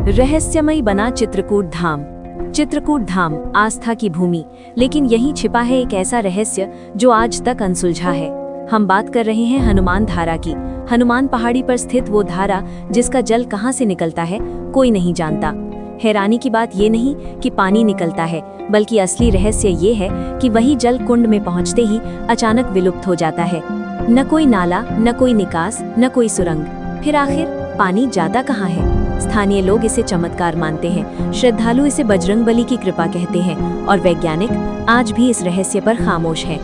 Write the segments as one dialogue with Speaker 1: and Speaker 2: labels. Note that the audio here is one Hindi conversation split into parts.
Speaker 1: रहस्यमयी बना चित्रकूट धाम। चित्रकूट धाम आस्था की भूमि, लेकिन यहीं छिपा है एक ऐसा रहस्य जो आज तक अनसुलझा है। हम बात कर रहे हैं हनुमान धारा की। हनुमान पहाड़ी पर स्थित वो धारा जिसका जल कहां से निकलता है कोई नहीं जानता। हैरानी की बात ये नहीं कि पानी निकलता है, बल्कि असली रहस्य ये है कि वही जल कुंड में पहुंचते ही अचानक विलुप्त हो जाता है। न कोई नाला, न कोई निकास, न कोई सुरंग। फिर आखिर पानी जाता कहाँ है? स्थानीय लोग इसे चमत्कार मानते हैं, श्रद्धालु इसे बजरंगबली की कृपा कहते हैं और वैज्ञानिक आज भी इस रहस्य पर खामोश हैं।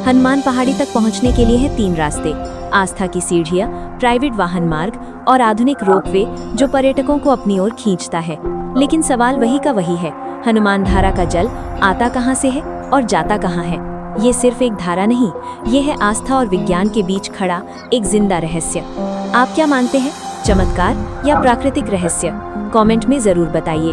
Speaker 1: हनुमान पहाड़ी तक पहुंचने के लिए है 3 रास्ते: आस्था की सीढ़ियां, प्राइवेट वाहन मार्ग और आधुनिक रोपवे जो पर्यटकों को अपनी ओर खींचता है। लेकिन सवाल वही का वही है, हनुमान धारा का जल आता कहां से है और जाता कहां है? ये सिर्फ एक धारा नहीं, ये है आस्था और विज्ञान के बीच खड़ा एक जिंदा रहस्य। आप क्या मानते हैं, चमत्कार या प्राकृतिक रहस्य? कमेंट में जरूर बताइए।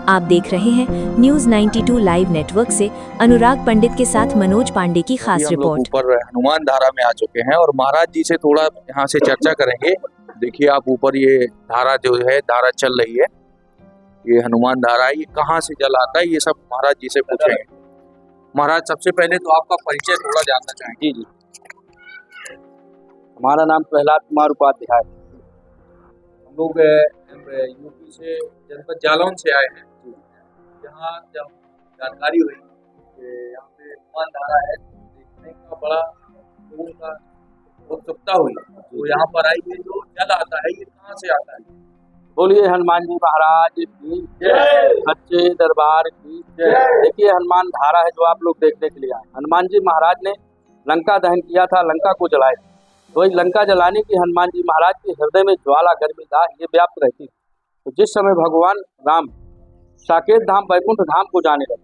Speaker 1: आप देख रहे हैं न्यूज़ 92 लाइव नेटवर्क से अनुराग पंडित के साथ मनोज पांडे की खास रिपोर्ट।
Speaker 2: ऊपर हनुमान धारा में आ चुके हैं और महाराज जी से थोड़ा यहाँ से चर्चा करेंगे। देखिए आप ऊपर ये धारा जो है, धारा चल रही है, ये हनुमान धारा है। ये कहाँ से जल आता है ये सब महाराज जी से पूछेंगे। महाराज सबसे पहले तो आपका परिचय थोड़ा जानना चाहेंगे। जी,
Speaker 3: हमारा नाम प्रहलाद कुमार उपाध्याय।
Speaker 2: हम लोग यूपी से जनपद जालौन से आए हैं। यहाँ जब जानकारी हुई कि यहाँ पे हनुमान धारा है, देखने का बड़ा लोगों का उत्सुकता हुई, तो यहाँ पर आई। ये जो जल आता है ये कहाँ से आता है?
Speaker 3: बोलिए हनुमान जी महाराज की जय, सच्चे दरबार की जय। देखिए हनुमान धारा है जो आप लोग देखने के लिए आए। हनुमान जी महाराज ने लंका दहन किया था, लंका को जलाया। तो लंका जलाने की हनुमान जी महाराज के हृदय में ज्वाला, गर्मी, दाह ये व्याप्त रहती। तो जिस समय भगवान राम साकेत धाम, वैकुंठ धाम को जाने लगे,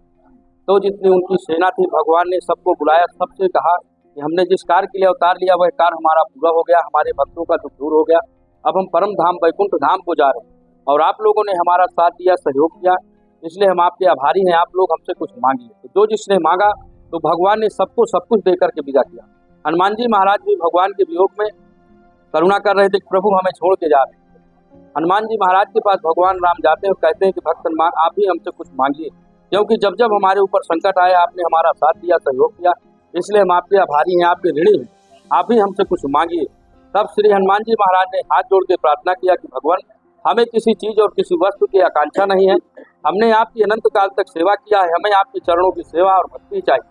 Speaker 3: तो जितनी उनकी सेना थी, भगवान ने सबको बुलाया, सबसे कहा कि हमने जिस कार्य के लिए अवतार लिया वह कार्य हमारा पूरा हो गया, हमारे भक्तों का दुख दूर हो गया। अब हम परम धाम वैकुंठ धाम को जा रहे हैं और आप लोगों ने हमारा साथ दिया, सहयोग किया, इसलिए हम आपके आभारी हैं। आप लोग हमसे कुछ मांगिए। तो जो जिसने मांगा तो भगवान ने सबको सब कुछ देकर के विदा किया। हनुमान जी महाराज भी भगवान के वियोग में करुणा कर रहे थे कि प्रभु हमें छोड़ के जा रहे हैं। हनुमान जी महाराज के पास भगवान राम जाते हैं और कहते हैं कि भक्त हनुमान आप ही हमसे कुछ मांगिए, क्योंकि जब जब हमारे ऊपर संकट आया आपने हमारा साथ दिया, सहयोग किया, इसलिए हम आपके आभारी हैं, आपके ऋणी हैं, आप ही हमसे कुछ मांगिए। तब श्री हनुमान जी महाराज ने हाथ जोड़ के प्रार्थना किया कि भगवान हमें किसी चीज़ और किसी वस्तु की आकांक्षा नहीं है, हमने आपकी अनंत काल तक सेवा किया है, हमें आपके चरणों की सेवा और भक्ति चाहिए।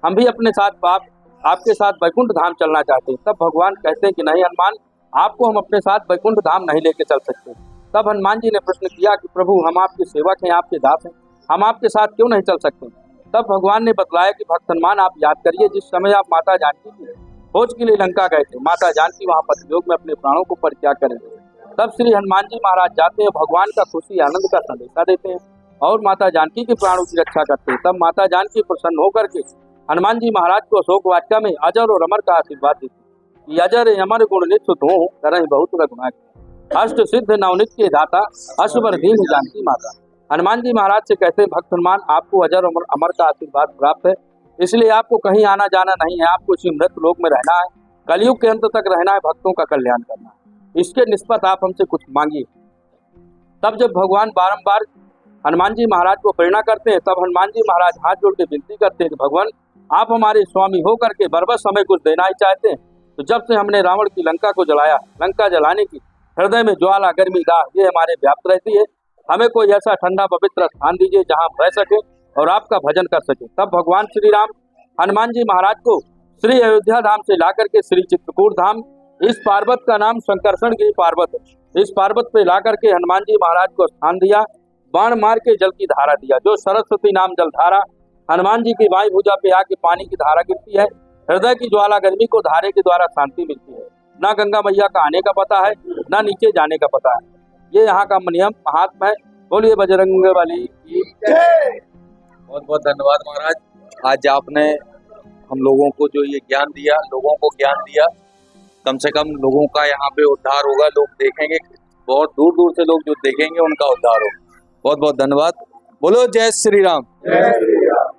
Speaker 3: हम भी अपने साथ आपके साथ वैकुंठ धाम चलना चाहते हैं। तब भगवान कहते हैं कि नहीं हनुमान, आपको हम अपने साथ वैकुंठ धाम नहीं लेके चल सकते। तब हनुमान जी ने प्रश्न किया कि प्रभु हम आपके सेवक हैं, आपके दास हैं, हम आपके साथ क्यों नहीं चल सकते? तब भगवान ने बतलाया कि भक्त हनुमान आप याद करिए, जिस समय आप माता जानकी की खोज के लिए लंका गए थे, माता जानकी वहाँ पर योग में अपने प्राणों को परित्याग करेंगे। तब श्री हनुमान जी महाराज जाते हैं, भगवान का खुशी आनंद का संदेशा देते हैं और माता जानकी के प्राणों की रक्षा करते हैं। तब माता जानकी प्रसन्न होकर के हनुमान जी महाराज को अशोक वाटिका में अजर और अमर का आशीर्वाद देती। अजर अमर गुण नित्य धो करहि बहुत रघुनाथ, अष्ट सिद्ध नवनित के दाता, अश्वर दीन जानकी माता। हनुमान जी महाराज से कहते हैं भक्त हनुमान आपको अजर और अमर का आशीर्वाद प्राप्त है, इसलिए आपको कहीं आना जाना नहीं है, आपको इसी मृत लोक में रहना है, कलयुग के अंत तक रहना है, भक्तों का कल्याण करना है। इसके निष्पत्त आप हमसे कुछ मांगिए। तब जब भगवान बारंबार हनुमान जी महाराज को प्रेरणा करते हैं, तब हनुमान जी महाराज हाथ जोड़ के विनती करते हैं कि भगवान आप हमारे स्वामी हो करके बरबस हमें कुछ देना ही चाहते हैं। तो जब से हमने रावण की लंका को जलाया, लंका जलाने की हृदय में ज्वाला, गर्मी, दाह ये हमारे व्याप्त रहती है, हमें कोई ऐसा ठंडा पवित्र स्थान दीजिए जहाँ हम रह सके और आपका भजन कर सके। तब भगवान श्री राम हनुमान जी महाराज को श्री अयोध्या धाम से ला करके श्री चित्रकूट धाम, इस पर्वत का नाम शंकरषण गिरी पर्वत है, इस पर्वत पे ला करके हनुमान जी महाराज को स्थान दिया, बाण मार के जल की धारा दिया, जो सरस्वती नाम जल धारा हनुमान जी की बाई भुजा पे आके पानी की धारा गिरती है। हृदय की ज्वाला गर्मी को धारे के द्वारा शांति मिलती है। ना गंगा मैया का आने का पता है, ना नीचे जाने का पता है। ये यहाँ का नियम महात्मा है। बोलिए बजरंगबली की जय।
Speaker 2: बहुत बहुत धन्यवाद महाराज, आज आपने हम लोगों को जो ये ज्ञान दिया, लोगों को ज्ञान दिया, कम से कम लोगों का यहाँ पे उद्धार होगा। लोग देखेंगे, बहुत दूर दूर से लोग जो देखेंगे उनका उद्धार होगा। बहुत बहुत धन्यवाद। बोलो जय श्री राम।